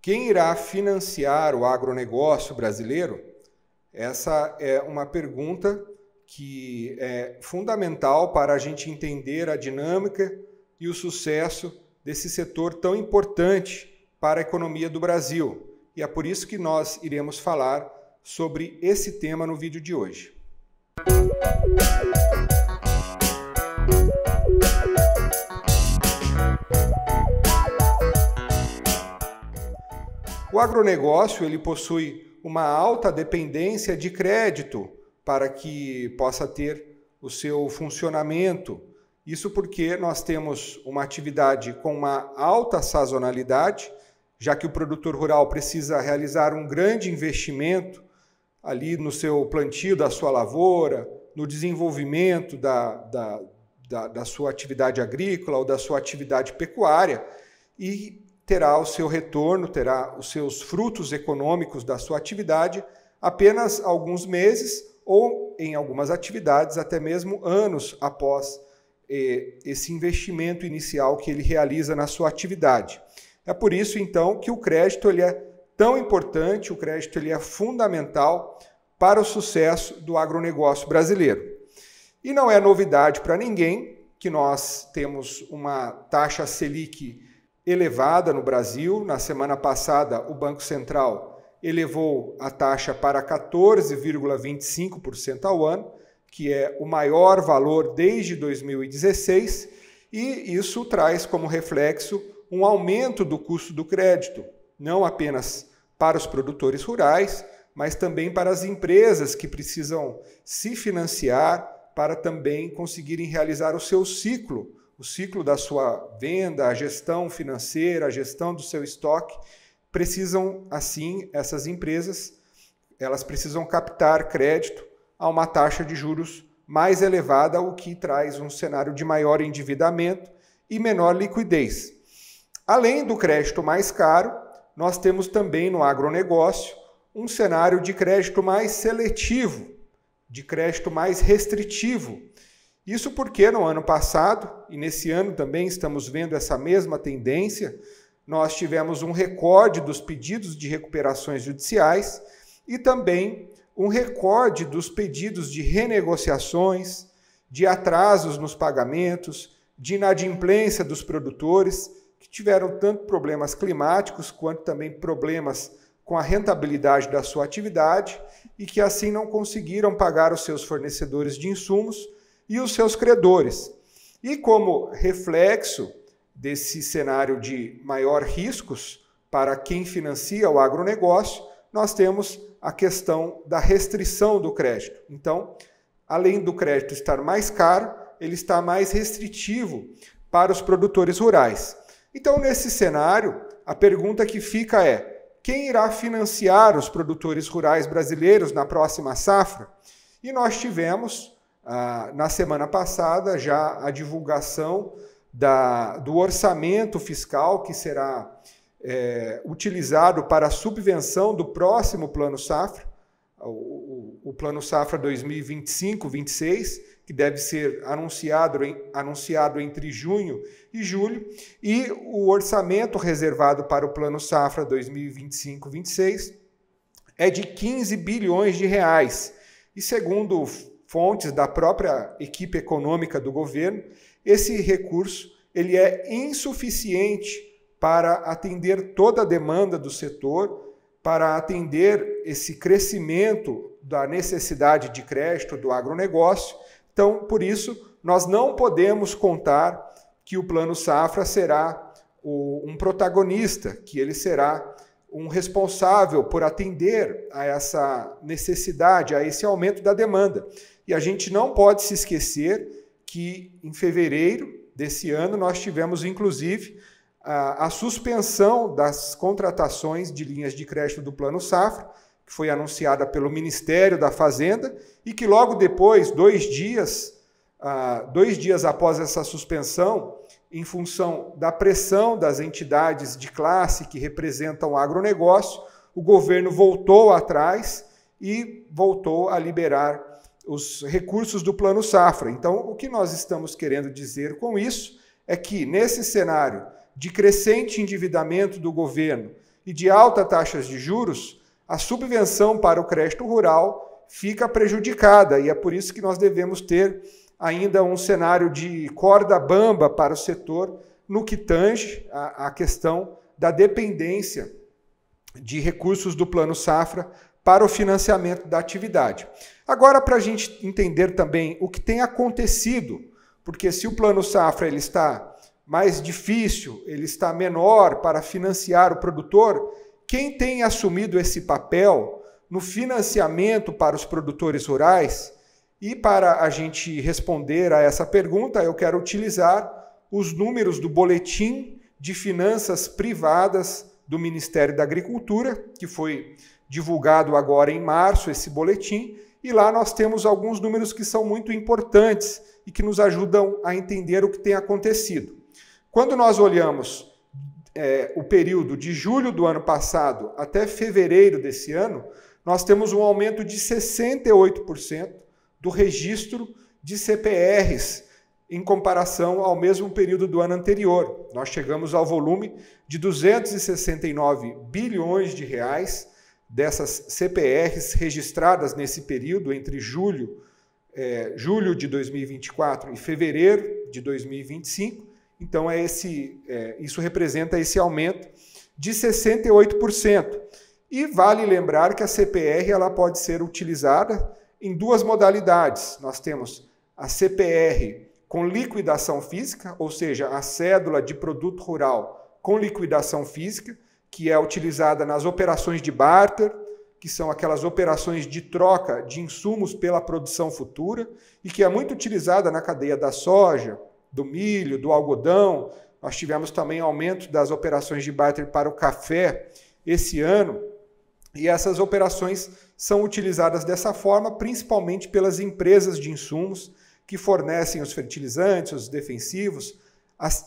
Quem irá financiar o agronegócio brasileiro? Essa é uma pergunta que é fundamental para a gente entender a dinâmica e o sucesso desse setor tão importante para a economia do Brasil. E é por isso que nós iremos falar sobre esse tema no vídeo de hoje. O agronegócio ele possui uma alta dependência de crédito para que possa ter o seu funcionamento. Isso porque nós temos uma atividade com uma alta sazonalidade, já que o produtor rural precisa realizar um grande investimento ali no seu plantio da sua lavoura, no desenvolvimento da sua atividade agrícola ou da sua atividade pecuária, e terá o seu retorno, terá os seus frutos econômicos da sua atividade apenas alguns meses ou, em algumas atividades, até mesmo anos após esse investimento inicial que ele realiza na sua atividade. É por isso, então, que o crédito ele é tão importante, o crédito ele é fundamental para o sucesso do agronegócio brasileiro. E não é novidade para ninguém que nós temos uma taxa Selic elevada no Brasil. Na semana passada, o Banco Central elevou a taxa para 14,25% ao ano, que é o maior valor desde 2016, e isso traz como reflexo um aumento do custo do crédito, não apenas para os produtores rurais, mas também para as empresas que precisam se financiar para também conseguirem realizar o seu ciclo, o ciclo da sua venda, a gestão financeira, a gestão do seu estoque. Precisam, assim, essas empresas, elas precisam captar crédito a uma taxa de juros mais elevada, o que traz um cenário de maior endividamento e menor liquidez. Além do crédito mais caro, nós temos também no agronegócio um cenário de crédito mais seletivo, de crédito mais restritivo. Isso porque no ano passado, e nesse ano também estamos vendo essa mesma tendência, nós tivemos um recorde dos pedidos de recuperações judiciais e também um recorde dos pedidos de renegociações, de atrasos nos pagamentos, de inadimplência dos produtores, que tiveram tanto problemas climáticos quanto também problemas com a rentabilidade da sua atividade e que assim não conseguiram pagar os seus fornecedores de insumos e os seus credores. E como reflexo desse cenário de maior riscos para quem financia o agronegócio, nós temos a questão da restrição do crédito. Então, além do crédito estar mais caro, ele está mais restritivo para os produtores rurais. Então, nesse cenário, a pergunta que fica é: quem irá financiar os produtores rurais brasileiros na próxima safra? E nós tivemos na semana passada já a divulgação do orçamento fiscal que será utilizado para a subvenção do próximo Plano Safra, o Plano Safra 2025-26, que deve ser anunciado entre junho e julho, e o orçamento reservado para o Plano Safra 2025-26 é de 15 bilhões de reais. E segundo fontes da própria equipe econômica do governo, esse recurso ele é insuficiente para atender toda a demanda do setor, para atender esse crescimento da necessidade de crédito do agronegócio. Então, por isso, nós não podemos contar que o Plano Safra será um protagonista, que ele será um responsável por atender a essa necessidade, a esse aumento da demanda. E a gente não pode se esquecer que em fevereiro desse ano nós tivemos, inclusive, a suspensão das contratações de linhas de crédito do Plano Safra, que foi anunciada pelo Ministério da Fazenda, e que logo depois, 2 dias após essa suspensão, em função da pressão das entidades de classe que representam o agronegócio, o governo voltou atrás e voltou a liberar os recursos do Plano Safra. Então, o que nós estamos querendo dizer com isso é que, nesse cenário de crescente endividamento do governo e de altas taxas de juros, a subvenção para o crédito rural fica prejudicada, e é por isso que nós devemos ter ainda um cenário de corda bamba para o setor no que tange a questão da dependência de recursos do Plano Safra para o financiamento da atividade. Agora, para a gente entender também o que tem acontecido, porque se o Plano Safra ele está mais difícil, ele está menor para financiar o produtor, quem tem assumido esse papel no financiamento para os produtores rurais? E para a gente responder a essa pergunta, eu quero utilizar os números do Boletim de Finanças Privadas do Ministério da Agricultura, que foi divulgado agora em março, esse boletim, e lá nós temos alguns números que são muito importantes e que nos ajudam a entender o que tem acontecido. Quando nós olhamos o período de julho do ano passado até fevereiro desse ano, nós temos um aumento de 68% do registro de CPRs em comparação ao mesmo período do ano anterior. Nós chegamos ao volume de 269 bilhões de reais dessas CPRs registradas nesse período entre julho de 2024 e fevereiro de 2025. Então, isso representa esse aumento de 68%. E vale lembrar que a CPR ela pode ser utilizada em duas modalidades. Nós temos a CPR com liquidação física, ou seja, a cédula de produto rural com liquidação física, que é utilizada nas operações de barter, que são aquelas operações de troca de insumos pela produção futura, e que é muito utilizada na cadeia da soja, do milho, do algodão. Nós tivemos também aumento das operações de barter para o café esse ano, e essas operações são utilizadas dessa forma, principalmente pelas empresas de insumos que fornecem os fertilizantes, os defensivos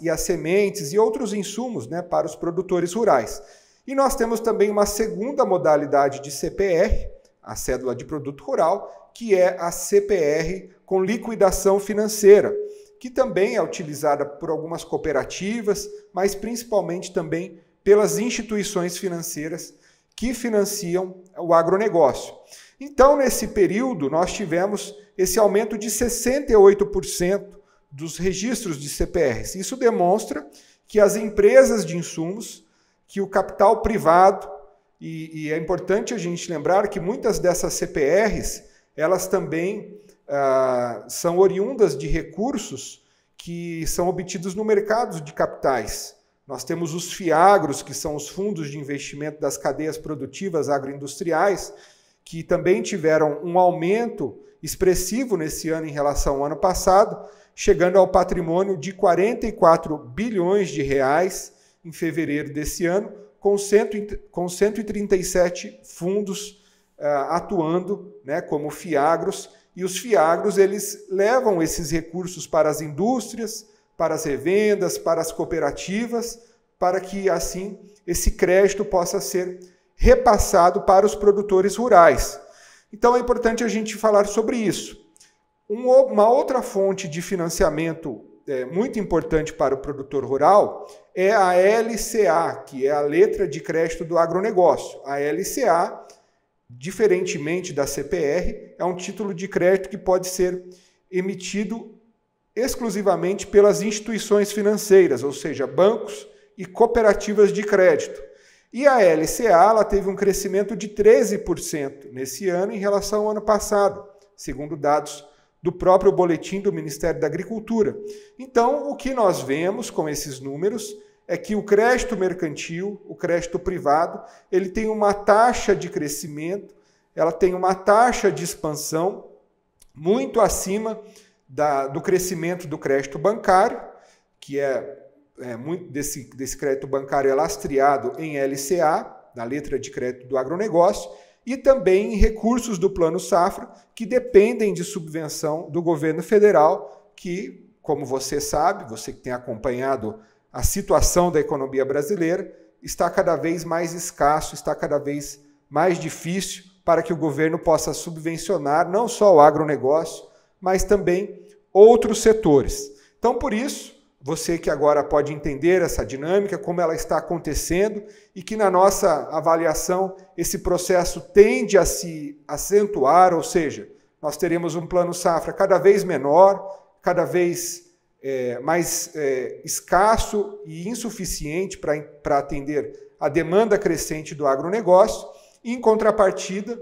e as sementes e outros insumos, né, para os produtores rurais. E nós temos também uma segunda modalidade de CPR, a cédula de produto rural, que é a CPR com liquidação financeira, que também é utilizada por algumas cooperativas, mas principalmente também pelas instituições financeiras que financiam o agronegócio. Então, nesse período, nós tivemos esse aumento de 68% dos registros de CPRs. Isso demonstra que as empresas de insumos, que o capital privado, e é importante a gente lembrar que muitas dessas CPRs, elas também são oriundas de recursos que são obtidos no mercado de capitais. Nós temos os FIAGROS, que são os fundos de investimento das cadeias produtivas agroindustriais, que também tiveram um aumento expressivo nesse ano em relação ao ano passado, chegando ao patrimônio de 44 bilhões de reais em fevereiro desse ano, com 137 fundos atuando, né, como FIAGROS. E os FIAGROS eles levam esses recursos para as indústrias, para as revendas, para as cooperativas, para que, assim, esse crédito possa ser repassado para os produtores rurais. Então, é importante a gente falar sobre isso. Uma outra fonte de financiamento muito importante para o produtor rural é a LCA, que é a Letra de Crédito do Agronegócio. A LCA, diferentemente da CPR, é um título de crédito que pode ser emitido exclusivamente pelas instituições financeiras, ou seja, bancos e cooperativas de crédito. E a LCA ela teve um crescimento de 13% nesse ano em relação ao ano passado, segundo dados do próprio boletim do Ministério da Agricultura. Então, o que nós vemos com esses números é que o crédito mercantil, o crédito privado, ele tem uma taxa de crescimento, ela tem uma taxa de expansão muito acima do crescimento do crédito bancário, que muito desse crédito bancário é lastreado em LCA, na Letra de Crédito do Agronegócio, e também em recursos do Plano Safra, que dependem de subvenção do governo federal, que, como você sabe, você que tem acompanhado a situação da economia brasileira, está cada vez mais escasso, está cada vez mais difícil para que o governo possa subvencionar não só o agronegócio, mas também outros setores. Então, por isso, você que agora pode entender essa dinâmica, como ela está acontecendo e que na nossa avaliação esse processo tende a se acentuar, ou seja, nós teremos um plano safra cada vez menor, cada vez mais escasso e insuficiente para atender a demanda crescente do agronegócio. Em contrapartida,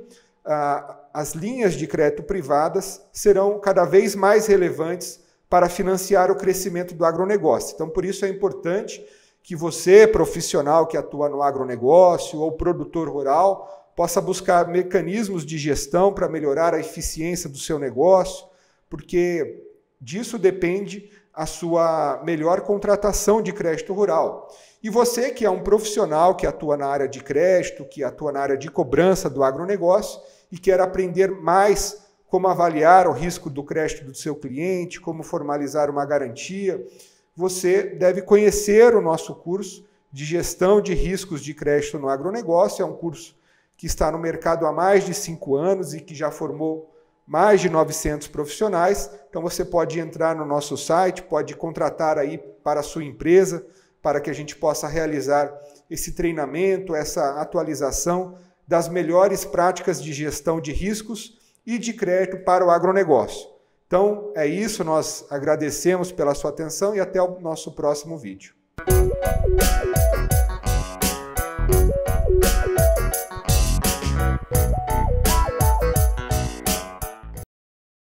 as linhas de crédito privadas serão cada vez mais relevantes para financiar o crescimento do agronegócio. Então, por isso é importante que você, profissional que atua no agronegócio ou produtor rural, possa buscar mecanismos de gestão para melhorar a eficiência do seu negócio, porque disso depende a sua melhor contratação de crédito rural. E você que é um profissional que atua na área de crédito, que atua na área de cobrança do agronegócio e quer aprender mais como avaliar o risco do crédito do seu cliente, como formalizar uma garantia, você deve conhecer o nosso curso de gestão de riscos de crédito no agronegócio. É um curso que está no mercado há mais de 5 anos e que já formou mais de 900 profissionais. Então você pode entrar no nosso site, pode contratar aí para a sua empresa, para que a gente possa realizar esse treinamento, essa atualização das melhores práticas de gestão de riscos e de crédito para o agronegócio. Então é isso, nós agradecemos pela sua atenção e até o nosso próximo vídeo.